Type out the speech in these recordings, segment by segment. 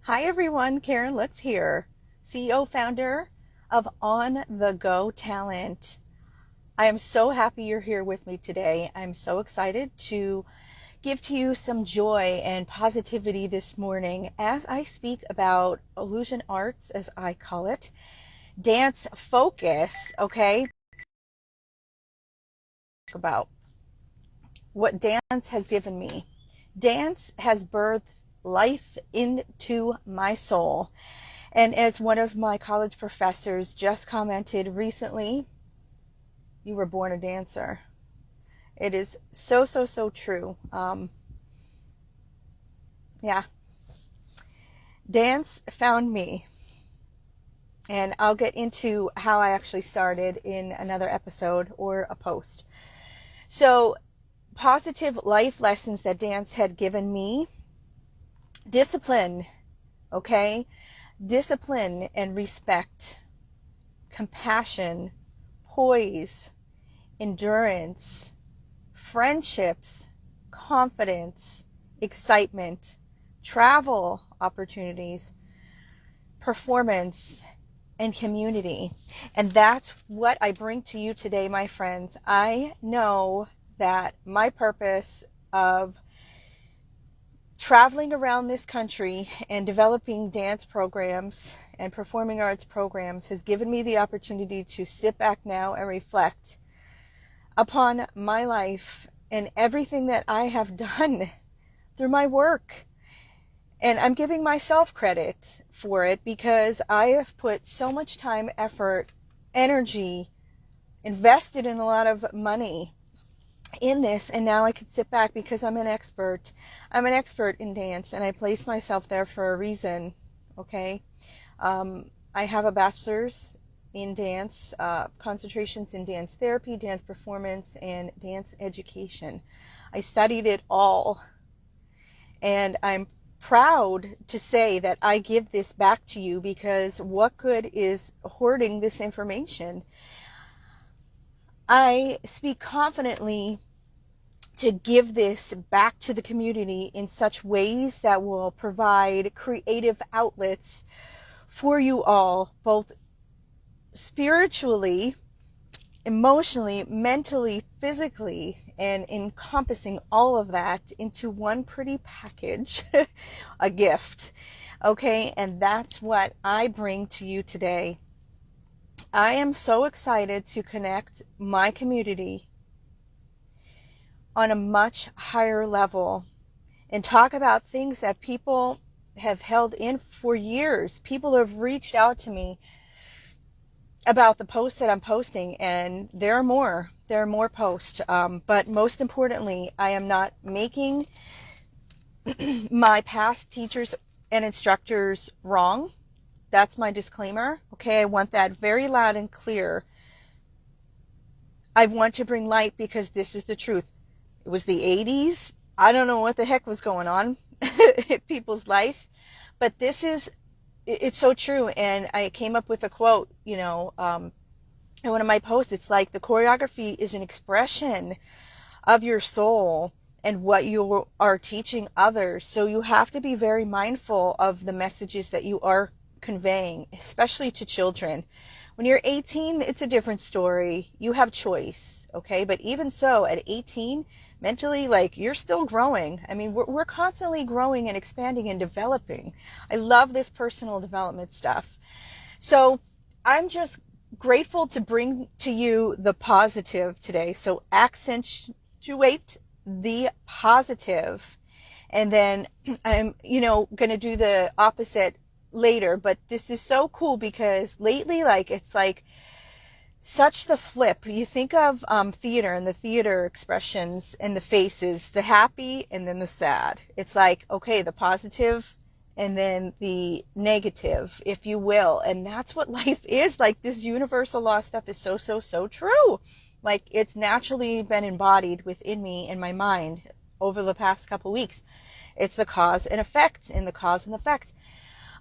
Hi everyone, Caryn Lutz here, CEO founder of On the Go Talent. I am so happy you're here with me today. I'm so excited to give to you some joy and positivity this morning as I speak about illusion arts, as I call it, dance focus, okay? About what dance has given me. Dance has birthed life into my soul. And as one of my college professors just commented recently, you were born a dancer. It is so, so, so true. Yeah. Dance found me. And I'll get into how I actually started in another episode or a post. So, positive life lessons that dance had given me. Discipline, okay? Discipline and respect, compassion, poise, endurance, friendships, confidence, excitement, travel opportunities, performance, and community. And that's what I bring to you today, my friends. I know that my purpose of traveling around this country and developing dance programs and performing arts programs has given me the opportunity to sit back now and reflect upon my life and everything that I have done through my work. And I'm giving myself credit for it because I have put so much time, effort, energy, invested in a lot of money in this, and now I can sit back because I'm an expert. I'm an expert in dance, and I place myself there for a reason, okay? I have a bachelor's in dance, concentrations in dance therapy, dance performance, and dance education. I studied it all, and I'm proud to say that I give this back to you because what good is hoarding this information? I speak confidently to give this back to the community in such ways that will provide creative outlets for you all, both spiritually, emotionally, mentally, physically, and encompassing all of that into one pretty package, a gift. Okay, and that's what I bring to you today. I am so excited to connect my community on a much higher level and talk about things that people have held in for years. People have reached out to me about the posts that I'm posting, and there are more posts. But most importantly, I am not making my past teachers and instructors wrong. That's my disclaimer. Okay, I want that very loud and clear. I want to bring light because this is the truth. It was the 80s. I don't know what the heck was going on in people's lives, but it's so true. And I came up with a quote, in one of my posts. It's like the choreography is an expression of your soul and what you are teaching others. So you have to be very mindful of the messages that you are conveying, especially to children. When you're 18, it's a different story. You have choice, okay? But even so, at 18, mentally, you're still growing. I mean, we're constantly growing and expanding and developing. I love this personal development stuff. So I'm just grateful to bring to you the positive today. So accentuate the positive. And then I'm, going to do the opposite later, but this is so cool because lately, it's like such the flip. You think of theater and the theater expressions and the faces, the happy and then the sad. It's like, okay, the positive and then the negative, if you will. And that's what life is. Like, this universal law stuff is so, so, so true. Like, it's naturally been embodied within me in my mind over the past couple weeks. It's the cause and effect, and the cause and effect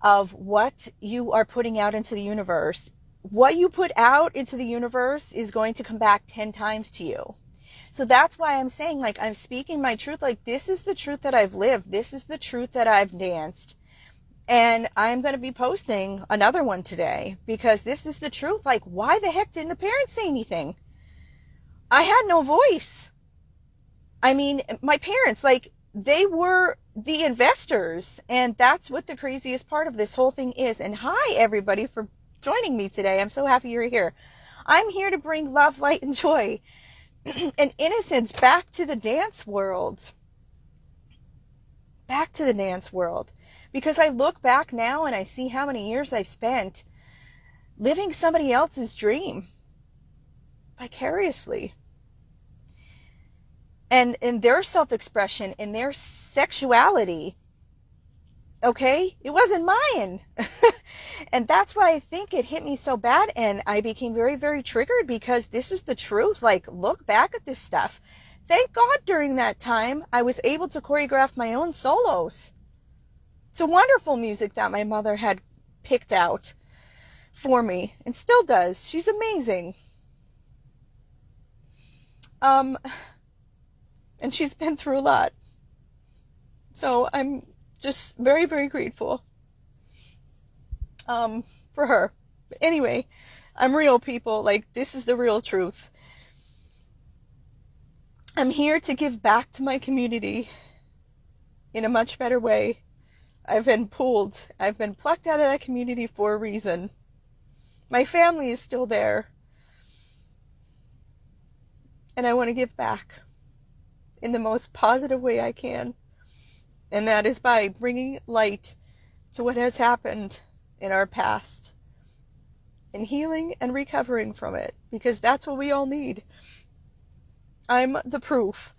of what you are putting out into the universe. What you put out into the universe is going to come back 10 times to you. So that's why I'm saying, I'm speaking my truth. This is the truth that I've lived. This is the truth that I've danced. And I'm going to be posting another one today because this is the truth. Like, why the heck didn't the parents say anything? I had no voice. I mean, my parents, like, they were the investors. And that's what the craziest part of this whole thing is. And hi, everybody, for joining me today. I'm so happy you're here. I'm here to bring love, light, and joy and innocence back to the dance world. Back to the dance world. Because I look back now and I see how many years I've spent living somebody else's dream vicariously. And in their self-expression, in their sexuality, okay? It wasn't mine. And that's why I think it hit me so bad. And I became very, very triggered because this is the truth. Like, look back at this stuff. Thank God during that time, I was able to choreograph my own solos. It's a wonderful music that my mother had picked out for me and still does. She's amazing. And she's been through a lot. So I'm just very, very grateful for her. But anyway, I'm real, people. Like, this is the real truth. I'm here to give back to my community in a much better way. I've been pulled. I've been plucked out of that community for a reason. My family is still there. And I want to give back in the most positive way I can. And that is by bringing light to what has happened in our past. And healing and recovering from it. Because that's what we all need. I'm the proof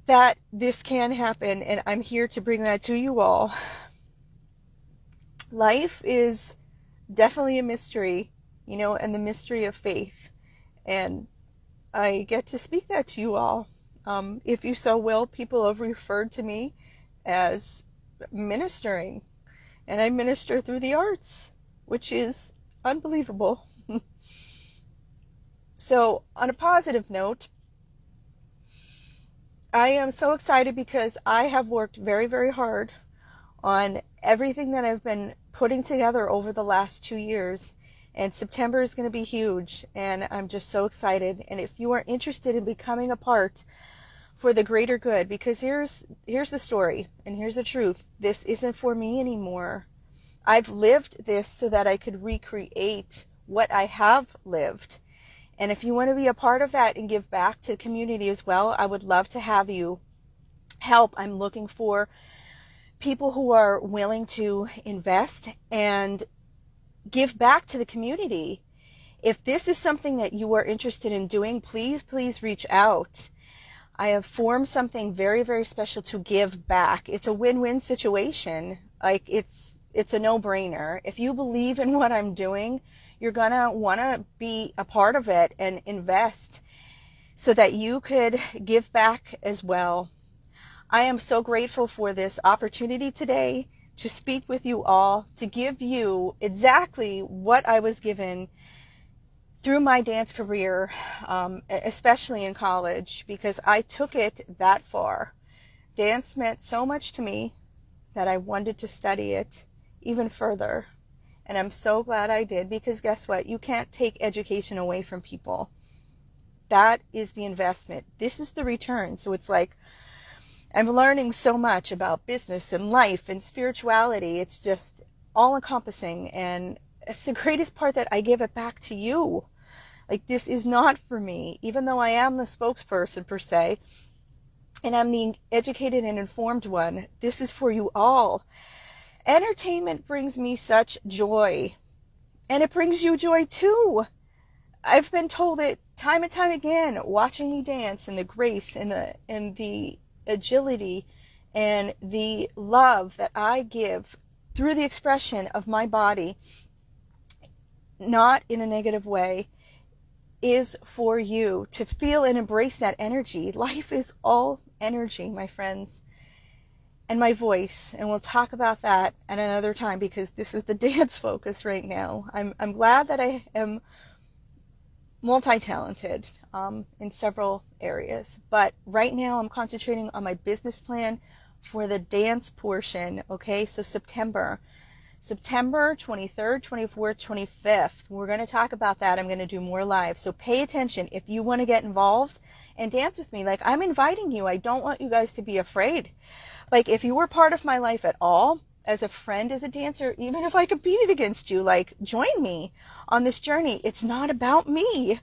that this can happen, and I'm here to bring that to you all. Life is definitely a mystery, you know, and the mystery of faith. And I get to speak that to you all. If you so will, people have referred to me as ministering, and I minister through the arts, which is unbelievable. So, on a positive note, I am so excited because I have worked very, very hard on everything that I've been putting together over the last 2 years. And September is going to be huge. And I'm just so excited. And if you are interested in becoming a part for the greater good, because here's the story and here's the truth. This isn't for me anymore. I've lived this so that I could recreate what I have lived. And if you want to be a part of that and give back to the community as well, I would love to have you help. I'm looking for people who are willing to invest and give back to the community. If this is something that you are interested in doing, please, please reach out. I have formed something very, very special to give back. It's a win-win situation. Like, it's a no-brainer. If you believe in what I'm doing, you're going to want to be a part of it and invest so that you could give back as well. I am so grateful for this opportunity today to speak with you all, to give you exactly what I was given through my dance career, especially in college, because I took it that far. Dance meant so much to me that I wanted to study it even further. And I'm so glad I did, because guess what? You can't take education away from people. That is the investment. This is the return. So it's like, I'm learning so much about business and life and spirituality. It's just all encompassing. And it's the greatest part that I give it back to you. Like, this is not for me, even though I am the spokesperson per se, and I'm the educated and informed one. This is for you all. Entertainment brings me such joy, and it brings you joy too. I've been told it time and time again, watching me dance, and the grace and the agility and the love that I give through the expression of my body, not in a negative way, is for you to feel and embrace that energy. Life is all energy, my friends. And my voice, and we'll talk about that at another time, because this is the dance focus right now. I'm glad that I am multi-talented in several areas, but right now I'm concentrating on my business plan, for the dance portion. Okay, so September 23rd, 24th, 25th. We're going to talk about that. I'm going to do more live. So pay attention. If you want to get involved and dance with me, like, I'm inviting you. I don't want you guys to be afraid. Like, if you were part of my life at all, as a friend, as a dancer, even if I competed against you, like, join me on this journey. It's not about me.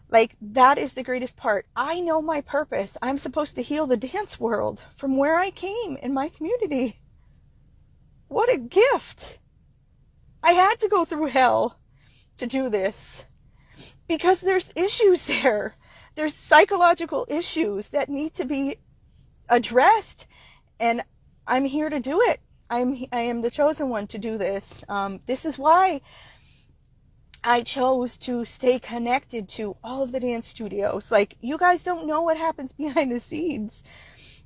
Like, that is the greatest part. I know my purpose. I'm supposed to heal the dance world from where I came in my community. What a gift. I had to go through hell to do this because there's issues there. There's psychological issues that need to be addressed, and I'm here to do it. I am the chosen one to do this. This is why I chose to stay connected to all of the dance studios. Like, you guys don't know what happens behind the scenes.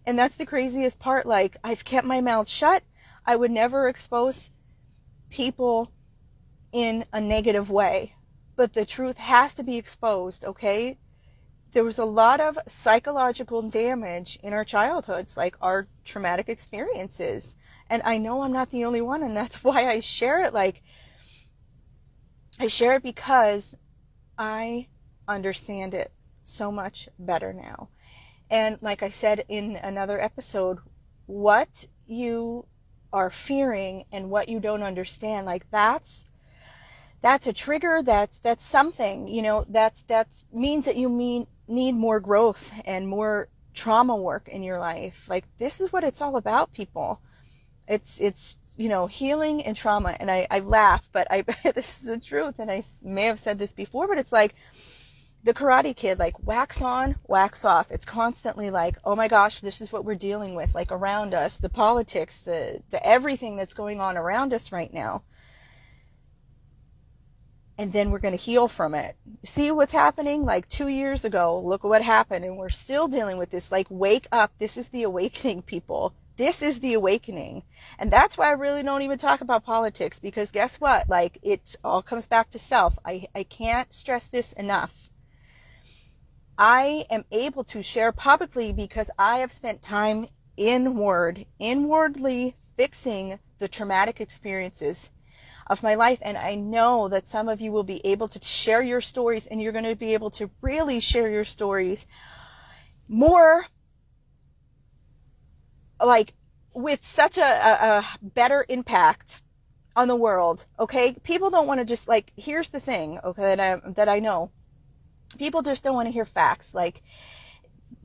And that's the craziest part. Like, I've kept my mouth shut. I would never expose people in a negative way. But the truth has to be exposed, okay? There was a lot of psychological damage in our childhoods, like our traumatic experiences. And I know I'm not the only one, and that's why I share it. Like, I share it because I understand it so much better now. And like I said in another episode, what you are fearing and what you don't understand, like, that's a trigger. That's something, you know, that means that you need more growth and more trauma work in your life. Like, this is what it's all about, people. It's you know, healing and trauma. And I laugh, but this is the truth. And I may have said this before, but it's like the Karate Kid, like, wax on, wax off. It's constantly like, oh my gosh, this is what we're dealing with, like, around us, the politics, the everything that's going on around us right now. And then we're going to heal from it. See what's happening? Like 2 years ago, look at what happened. And we're still dealing with this. Like, wake up. This is the awakening, people. This is the awakening. And that's why I really don't even talk about politics, because guess what? Like, it all comes back to self. I can't stress this enough. I am able to share publicly because I have spent time inwardly fixing the traumatic experiences of my life. And I know that some of you will be able to share your stories, and you're going to be able to really share your stories more, like, with such a better impact on the world. Okay, people don't want to just, like, here's the thing, okay, that I know, people just don't want to hear facts, like,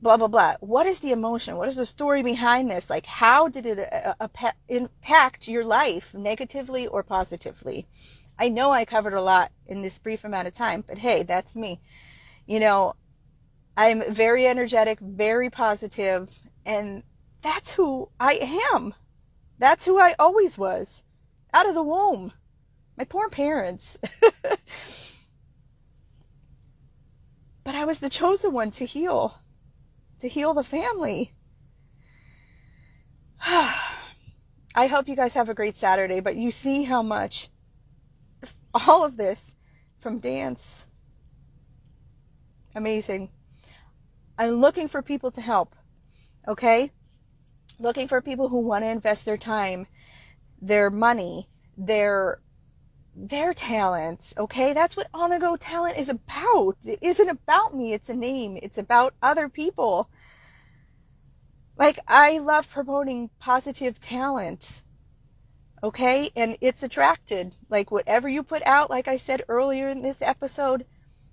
blah blah blah. What is the emotion? What is the story behind this? Like, how did it impact your life, negatively or positively? I know I covered a lot in this brief amount of time, but hey, that's me. You know, I'm very energetic, very positive, and that's who I am. That's who I always was, out of the womb. My poor parents. But I was the chosen one to heal the family. I hope you guys have a great Saturday, but you see how much all of this from dance. Amazing. I'm looking for people to help, okay? Looking for people who want to invest their time, their money, their talents, okay? That's what On A Go Talent is about. It isn't about me. It's a name. It's about other people. Like, I love promoting positive talent, okay? And it's attracted. Like, whatever you put out, like I said earlier in this episode,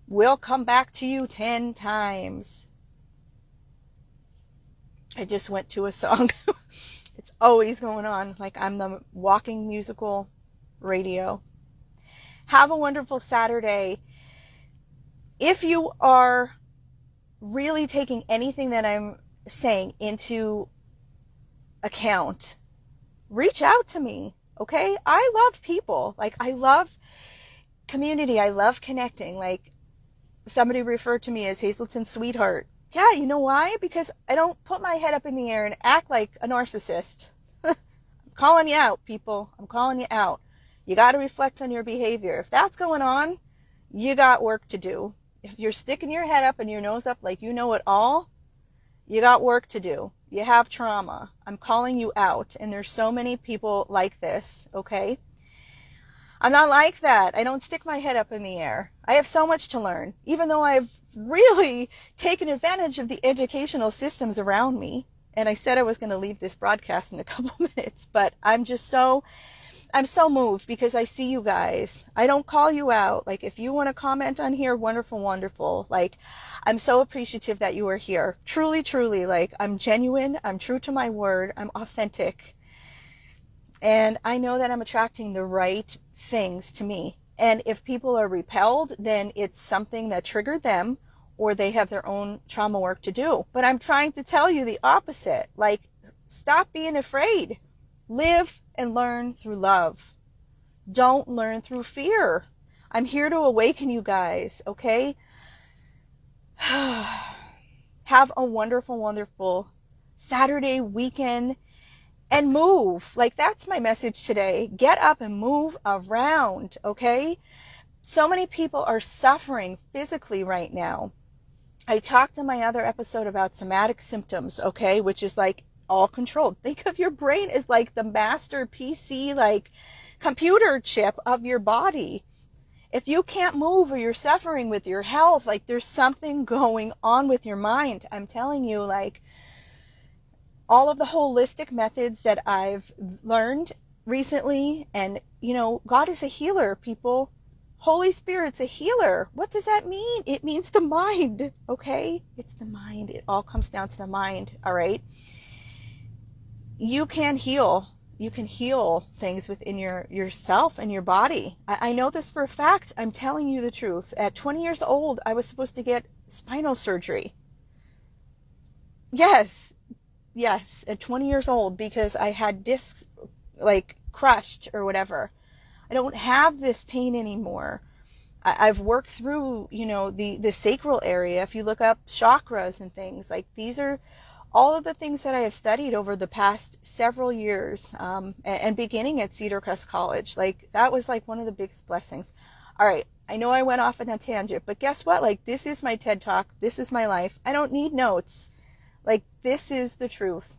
will come back to you 10 times. I just went to a song. It's always going on. Like, I'm the walking musical radio. Have a wonderful Saturday. If you are really taking anything that I'm saying into account, reach out to me, okay? I love people. Like, I love community. I love connecting. Like, somebody referred to me as Hazelton's sweetheart. Yeah, you know why? Because I don't put my head up in the air and act like a narcissist. I'm calling you out, people. I'm calling you out. You got to reflect on your behavior. If that's going on, you got work to do. If you're sticking your head up and your nose up like you know it all, you got work to do. You have trauma. I'm calling you out. And there's so many people like this, okay? I'm not like that. I don't stick my head up in the air. I have so much to learn, even though I've really taken advantage of the educational systems around me. And I said I was going to leave this broadcast in a couple minutes, but I'm so moved because I see you guys. I don't call you out. Like, if you want to comment on here, wonderful, wonderful. Like, I'm so appreciative that you are here. Truly, truly, like, I'm genuine. I'm true to my word. I'm authentic. And I know that I'm attracting the right things to me. And if people are repelled, then it's something that triggered them, or they have their own trauma work to do. But I'm trying to tell you the opposite. Like, stop being afraid. Live and learn through love. Don't learn through fear. I'm here to awaken you guys, okay? Have a wonderful, wonderful Saturday weekend and move. Like, that's my message today. Get up and move around, okay? So many people are suffering physically right now. I talked in my other episode about somatic symptoms, okay, which is like all controlled. Think of your brain as like the master PC, like computer chip of your body. If you can't move or you're suffering with your health, like there's something going on with your mind. I'm telling you, like, all of the holistic methods that I've learned recently, and you know, God is a healer, people. Holy Spirit's a healer. What does that mean? It means the mind, okay? It's the mind. It all comes down to the mind, all right? You can heal. You can heal things within yourself and your body. I know this for a fact. I'm telling you the truth. At 20 years old, I was supposed to get spinal surgery. Yes, at 20 years old, because I had discs like crushed or whatever. I don't have this pain anymore. I've worked through, you know, the sacral area. If you look up chakras and things, like, these are all of the things that I have studied over the past several years, and beginning at Cedar Crest College. Like, that was like one of the biggest blessings. All right, I know I went off on a tangent, but guess what? Like, this is my TED Talk. This is my life. I don't need notes. Like, this is the truth.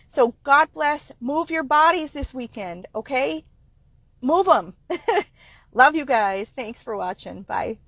So God bless. Move your bodies this weekend, okay? Move them. Love you guys. Thanks for watching. Bye.